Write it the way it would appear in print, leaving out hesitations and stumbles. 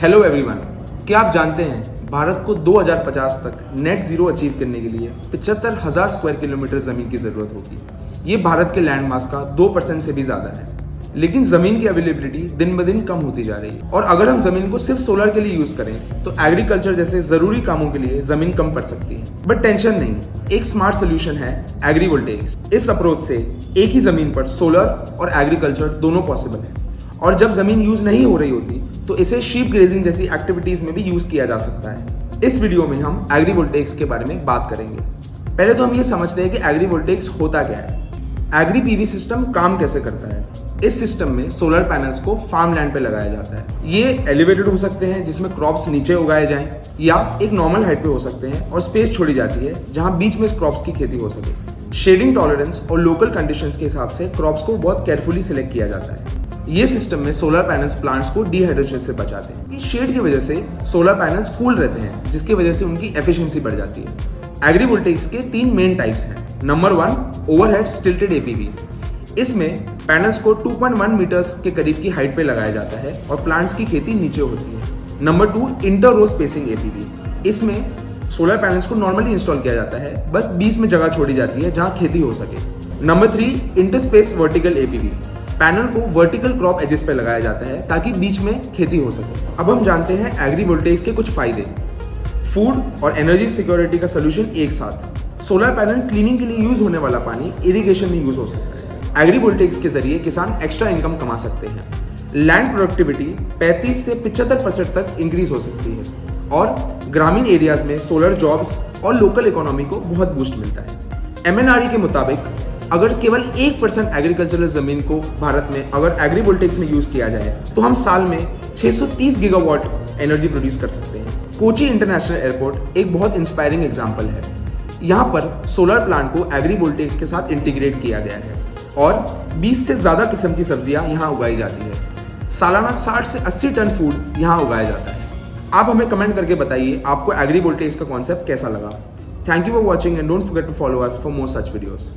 Hello everyone, क्या आप जानते हैं भारत को 2050 तक नेट जीरो अचीव करने के लिए 75,000 स्क्वायर किलोमीटर जमीन की जरूरत होगी। ये भारत के लैंड मास का 2% से भी ज्यादा है। लेकिन जमीन की अवेलेबिलिटी दिन ब दिन कम होती जा रही है और अगर हम जमीन को सिर्फ सोलर के लिए यूज करें तो एग्रीकल्चर जैसे जरूरी कामों के लिए जमीन कम पड़ सकती है। बट टेंशन नहीं, एक स्मार्ट सोल्यूशन है एग्रीवोल्टेइक्स। इस अप्रोच से एक ही जमीन पर सोलर और एग्रीकल्चर दोनों पॉसिबल है और जब जमीन यूज नहीं हो रही होती तो इसे शीप ग्रेजिंग जैसी एक्टिविटीज में भी यूज किया जा सकता है। इस वीडियो में हम एग्रीवोल्टेइक्स के बारे में बात करेंगे। पहले तो हम ये समझते हैं कि एग्रीवोल्टेइक्स होता क्या है। एग्री पीवी सिस्टम काम कैसे करता है। इस सिस्टम में सोलर पैनल्स को फार्म लैंड पे लगाया जाता है। ये एलिवेटेड हो सकते हैं जिसमें क्रॉप्स नीचे उगाए जाएं या एक नॉर्मल हाइट पे हो सकते हैं और स्पेस छोड़ी जाती है जहां बीच में क्रॉप्स की खेती हो सके। शेडिंग टॉलरेंस और लोकल कंडीशंस के हिसाब से क्रॉप्स को बहुत केयरफुली सिलेक्ट किया जाता है। ये सिस्टम में सोलर पैनल्स प्लांट्स को डिहाइड्रेशन से बचाते हैं। शेड की वजह से सोलर पैनल्स कूल रहते हैं जिसकी वजह से उनकी एफिशिएंसी बढ़ जाती है। एग्रीवोल्टेइक्स के 3 मेन टाइप्स हैं। Number 1 overhead stilted APV. इसमें पैनल्स को 2.1 मीटर्स के करीब की हाइट पे लगाया जाता है और प्लांट्स की खेती नीचे होती है। नंबर 2 इंटर रो स्पेसिंग एपीवी। इसमें सोलर पैनल्स को नॉर्मली इंस्टॉल किया जाता है, बस बीच में जगह छोड़ी जाती है जहां खेती हो सके। Number 3 interspace vertical APV. Panel को वर्टिकल क्रॉप एजेस पे लगाया जाता है ताकि बीच में खेती हो सके। अब हम जानते हैं एग्रीवोल्टेइक्स के कुछ फायदे। फूड और एनर्जी सिक्योरिटी का सोल्यूशन एक साथ। सोलर पैनल क्लीनिंग के लिए यूज होने वाला पानी इरिगेशन में यूज हो सकता है। एग्रीवोल्टेइक्स के जरिए किसान एक्स्ट्रा इनकम कमा सकते हैं। लैंड प्रोडक्टिविटी 35 से 75% तक इंक्रीज हो सकती है और ग्रामीण एरियाज में सोलर जॉब्स और लोकल इकोनॉमी को बहुत बूस्ट मिलता है। MNRE के मुताबिक अगर केवल 1% एग्रीकल्चरल जमीन को भारत में अगर एग्रीवोल्टेइक्स में यूज किया जाए तो हम साल में 630 गीगावाट एनर्जी प्रोड्यूस कर सकते हैं। कोची इंटरनेशनल एयरपोर्ट एक बहुत इंस्पायरिंग एग्जांपल है। यहाँ पर सोलर प्लांट को एग्रीवोल्टेइक्स के साथ इंटीग्रेट किया गया है और 20 से ज्यादा किस्म की सब्जियां यहाँ उगाई जाती है। सालाना 60 से 80 टन फूड यहाँ उगाया जाता है। आप हमें कमेंट करके बताइए आपको एग्रीवोल्टेइक्स का कॉन्सेप्ट कैसा लगा। Thank you for watching and don't forget to follow us for more such videos.